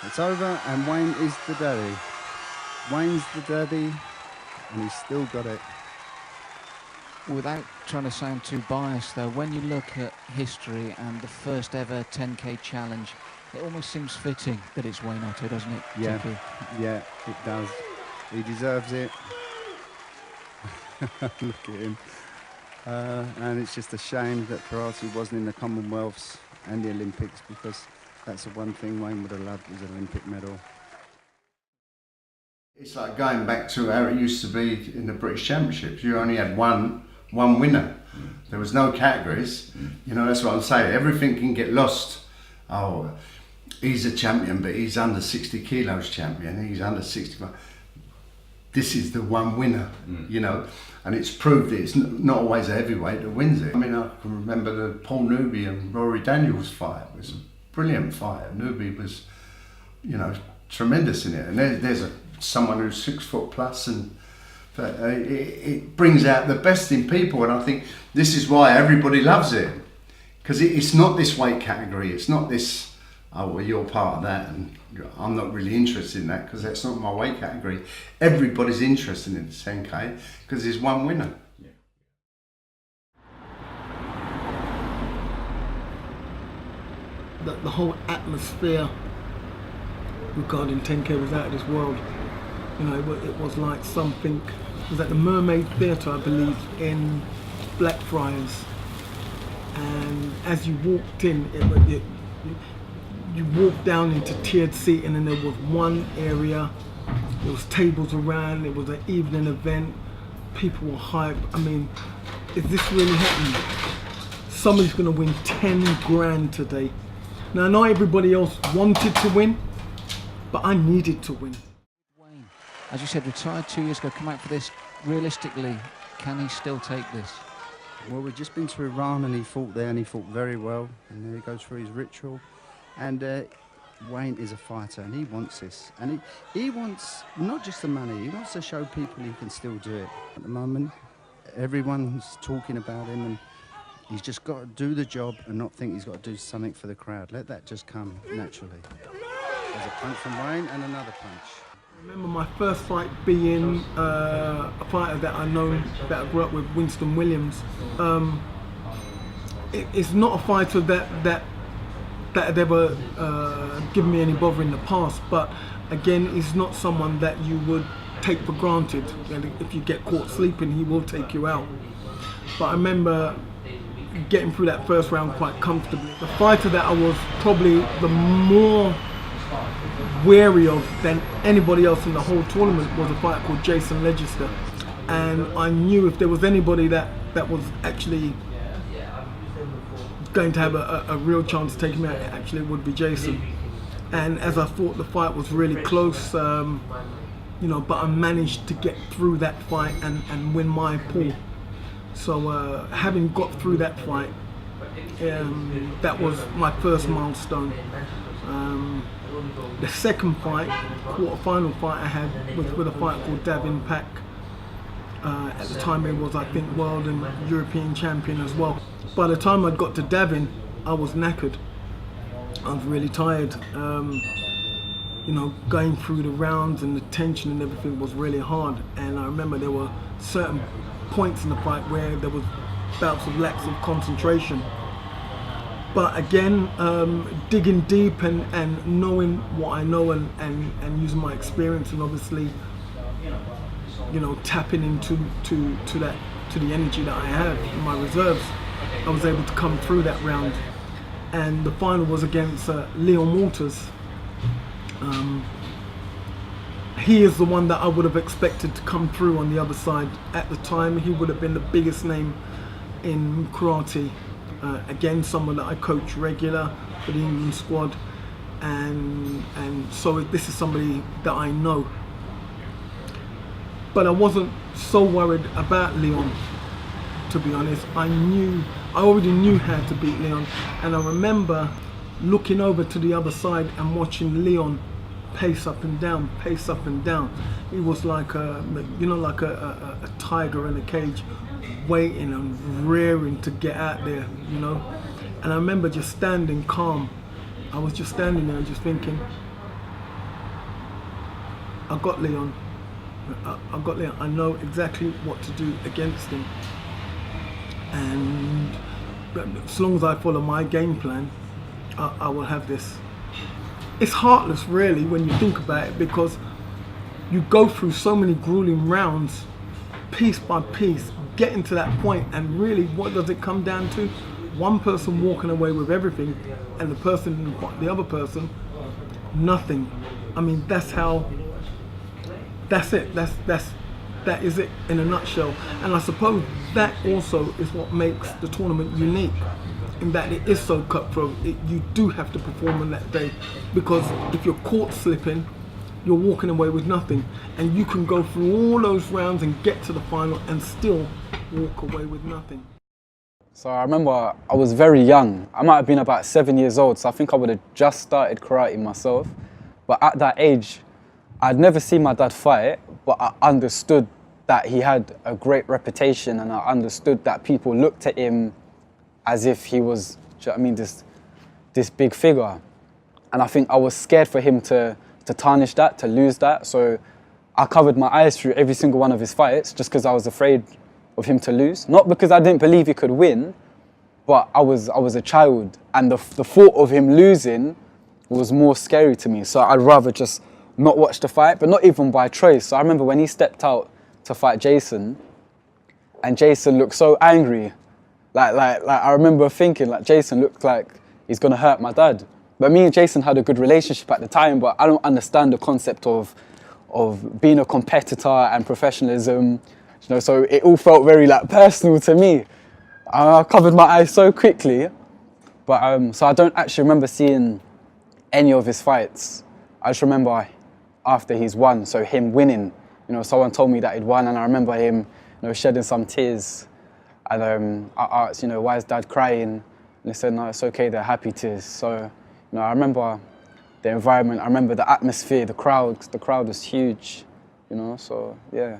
It's over, and Wayne is the daddy. Wayne's the daddy, and he's still got it. Without trying to sound too biased though, when you look at history and the first ever 10k challenge, it almost seems fitting that it's Wayne Otto, doesn't it? Yeah, Tiki? yeah, it does. He deserves it. Look at him. And it's just a shame that karate wasn't in the Commonwealths and the Olympics, because that's the one thing Wayne would have loved, was an Olympic medal. It's like going back to how it used to be in the British Championships. You only had one winner. There was no categories. You know, that's what I'm saying. Everything can get lost. Oh, he's a champion, but he's under 60 kilos champion. He's under 65. This is the one winner, you know, and it's proved that it's not always a heavyweight that wins it. I mean, I can remember the Paul Newby and Rory Daniels fight. It was a brilliant fight. Newby was, you know, tremendous in it. And there's someone who's 6 foot plus, and it brings out the best in people. And I think this is why everybody loves it, because it's not this weight category. It's not this, oh, well, you're part of that, and I'm not really interested in that because that's not my weight category. Everybody's interested in the 10K because there's one winner. Yeah. The whole atmosphere regarding 10K was out of this world. You know, it was like something. It was at the Mermaid Theatre, I believe, in Blackfriars. And as you walked in, you walked down into tiered seating, and there was one area. There was tables around. It was an evening event. People were hyped. I mean, is this really happening? Somebody's going to win 10 grand today. Now, not everybody else wanted to win, but I needed to win. Wayne, as you said, retired 2 years ago, come out for this. Realistically, can he still take this? Well, we've just been to Iran, and he fought there, and he fought very well. And there he goes through his ritual. And Wayne is a fighter, and he wants this. And he wants not just the money, he wants to show people he can still do it. At the moment, everyone's talking about him, and he's just got to do the job and not think he's got to do something for the crowd. Let that just come naturally. There's a punch from Wayne and another punch. I remember my first fight being a fighter that I know, that I grew up with, Winston Williams. It's not a fighter that had ever given me any bother in the past, but again, he's not someone that you would take for granted. And if you get caught sleeping, he will take you out. But I remember getting through that first round quite comfortably. The fighter that I was probably the more wary of than anybody else in the whole tournament was a fighter called Jason Legister. And I knew if there was anybody that was actually going to have a real chance to take him out, it actually would be Jason. And as I thought, the fight was really close, you know, but I managed to get through that fight and win my pool. So having got through that fight, that was my first milestone. The second fight, quarter-final fight I had, was with a fighter called Davin Pak. At the time he was, I think, world and European champion as well. By the time I'd got to Davin, I was knackered. I was really tired. You know, going through the rounds and the tension and everything was really hard. And I remember there were certain points in the fight where there was bouts of lapse of concentration. But again, digging deep and knowing what I know and using my experience, and obviously, you know, tapping into the energy that I have in my reserves, I was able to come through that round. And the final was against Leon Walters. He is the one that I would have expected to come through on the other side. At the time, he would have been the biggest name in karate. Again, someone that I coach regular for the England squad, and so this is somebody that I know. But I wasn't so worried about Leon, to be honest. I already knew how to beat Leon, and I remember looking over to the other side and watching Leon pace up and down, pace up and down. He was like a tiger in a cage, waiting and rearing to get out there, you know. And I remember just standing calm. I was just standing there and just thinking, I got Leon. I know exactly what to do against him. And as long as I follow my game plan, I will have this. It's heartless, really, when you think about it, because you go through so many grueling rounds, piece by piece, getting to that point, and really, what does it come down to? One person walking away with everything, and the other person, nothing. I mean, that's it. That is it in a nutshell. And I suppose that also is what makes the tournament unique, in that it is so cutthroat. You do have to perform on that day, because if you're caught slipping, you're walking away with nothing. And you can go through all those rounds and get to the final and still walk away with nothing. So I remember I was very young. I might have been about 7 years old, so I think I would have just started karate myself. But at that age, I'd never seen my dad fight, but I understood that he had a great reputation, and I understood that people looked at him as if he was, do you know what I mean, this big figure. And I think I was scared for him to tarnish that, to lose that. So I covered my eyes through every single one of his fights just because I was afraid of him to lose. Not because I didn't believe he could win, but I was a child, and the thought of him losing was more scary to me. So I'd rather just not watch the fight, but not even by choice. So I remember when he stepped out to fight Jason, and Jason looked so angry. Like I remember thinking, like, Jason looked like he's gonna hurt my dad. But me and Jason had a good relationship at the time, but I don't understand the concept of being a competitor and professionalism. You know, so it all felt very like personal to me. I covered my eyes so quickly, but so I don't actually remember seeing any of his fights. I just remember after he's won, so him winning. You know, someone told me that he'd won, and I remember him, you know, shedding some tears. And I asked, you know, why is Dad crying? And he said, no, it's okay, they're happy tears. So, you know, I remember the environment, I remember the atmosphere, the crowd was huge, you know, so yeah.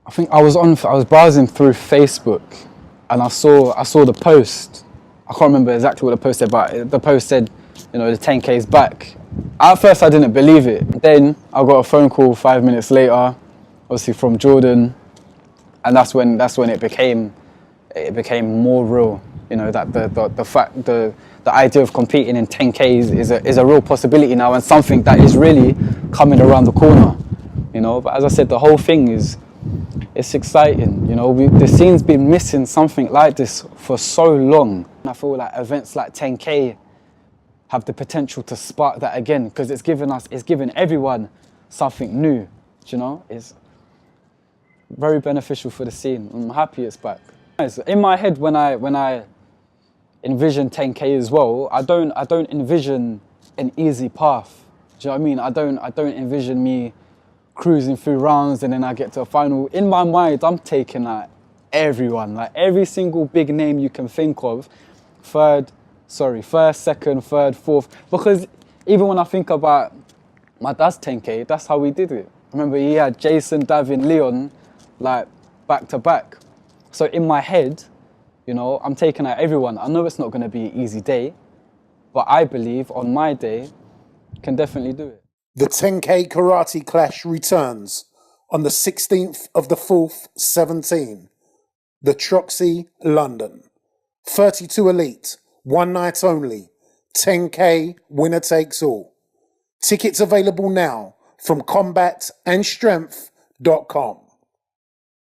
I think I was browsing through Facebook, and I saw the post. I can't remember exactly what the post said, but the post said, you know, the 10K is back. At first I didn't believe it. Then I got a phone call 5 minutes later, obviously from Jordan, and that's when it became more real. You know, that the idea of competing in 10Ks is a real possibility now, and something that is really coming around the corner. You know, but as I said, the whole thing it's exciting. You know, the scene's been missing something like this for so long. I feel like events like 10K have the potential to spark that again, because it's given everyone something new. You know, it's very beneficial for the scene. I'm happy it's back. In my head, when I envision 10K as well, I don't envision an easy path. Do you know what I mean? I don't envision me cruising through rounds and then I get to a final. In my mind, I'm taking like everyone, like every single big name you can think of, first, second, third, fourth. Because even when I think about my dad's 10K, that's how we did it. Remember, he had Jason, Davin, Leon, like back to back. So in my head, you know, I'm taking out everyone. I know it's not going to be an easy day, but I believe on my day, can definitely do it. The 10K Karate Clash returns on the 16th of the 4th, 17. The Troxy, London. 32 Elite, one night only. 10K, winner takes all. Tickets available now from combatandstrength.com.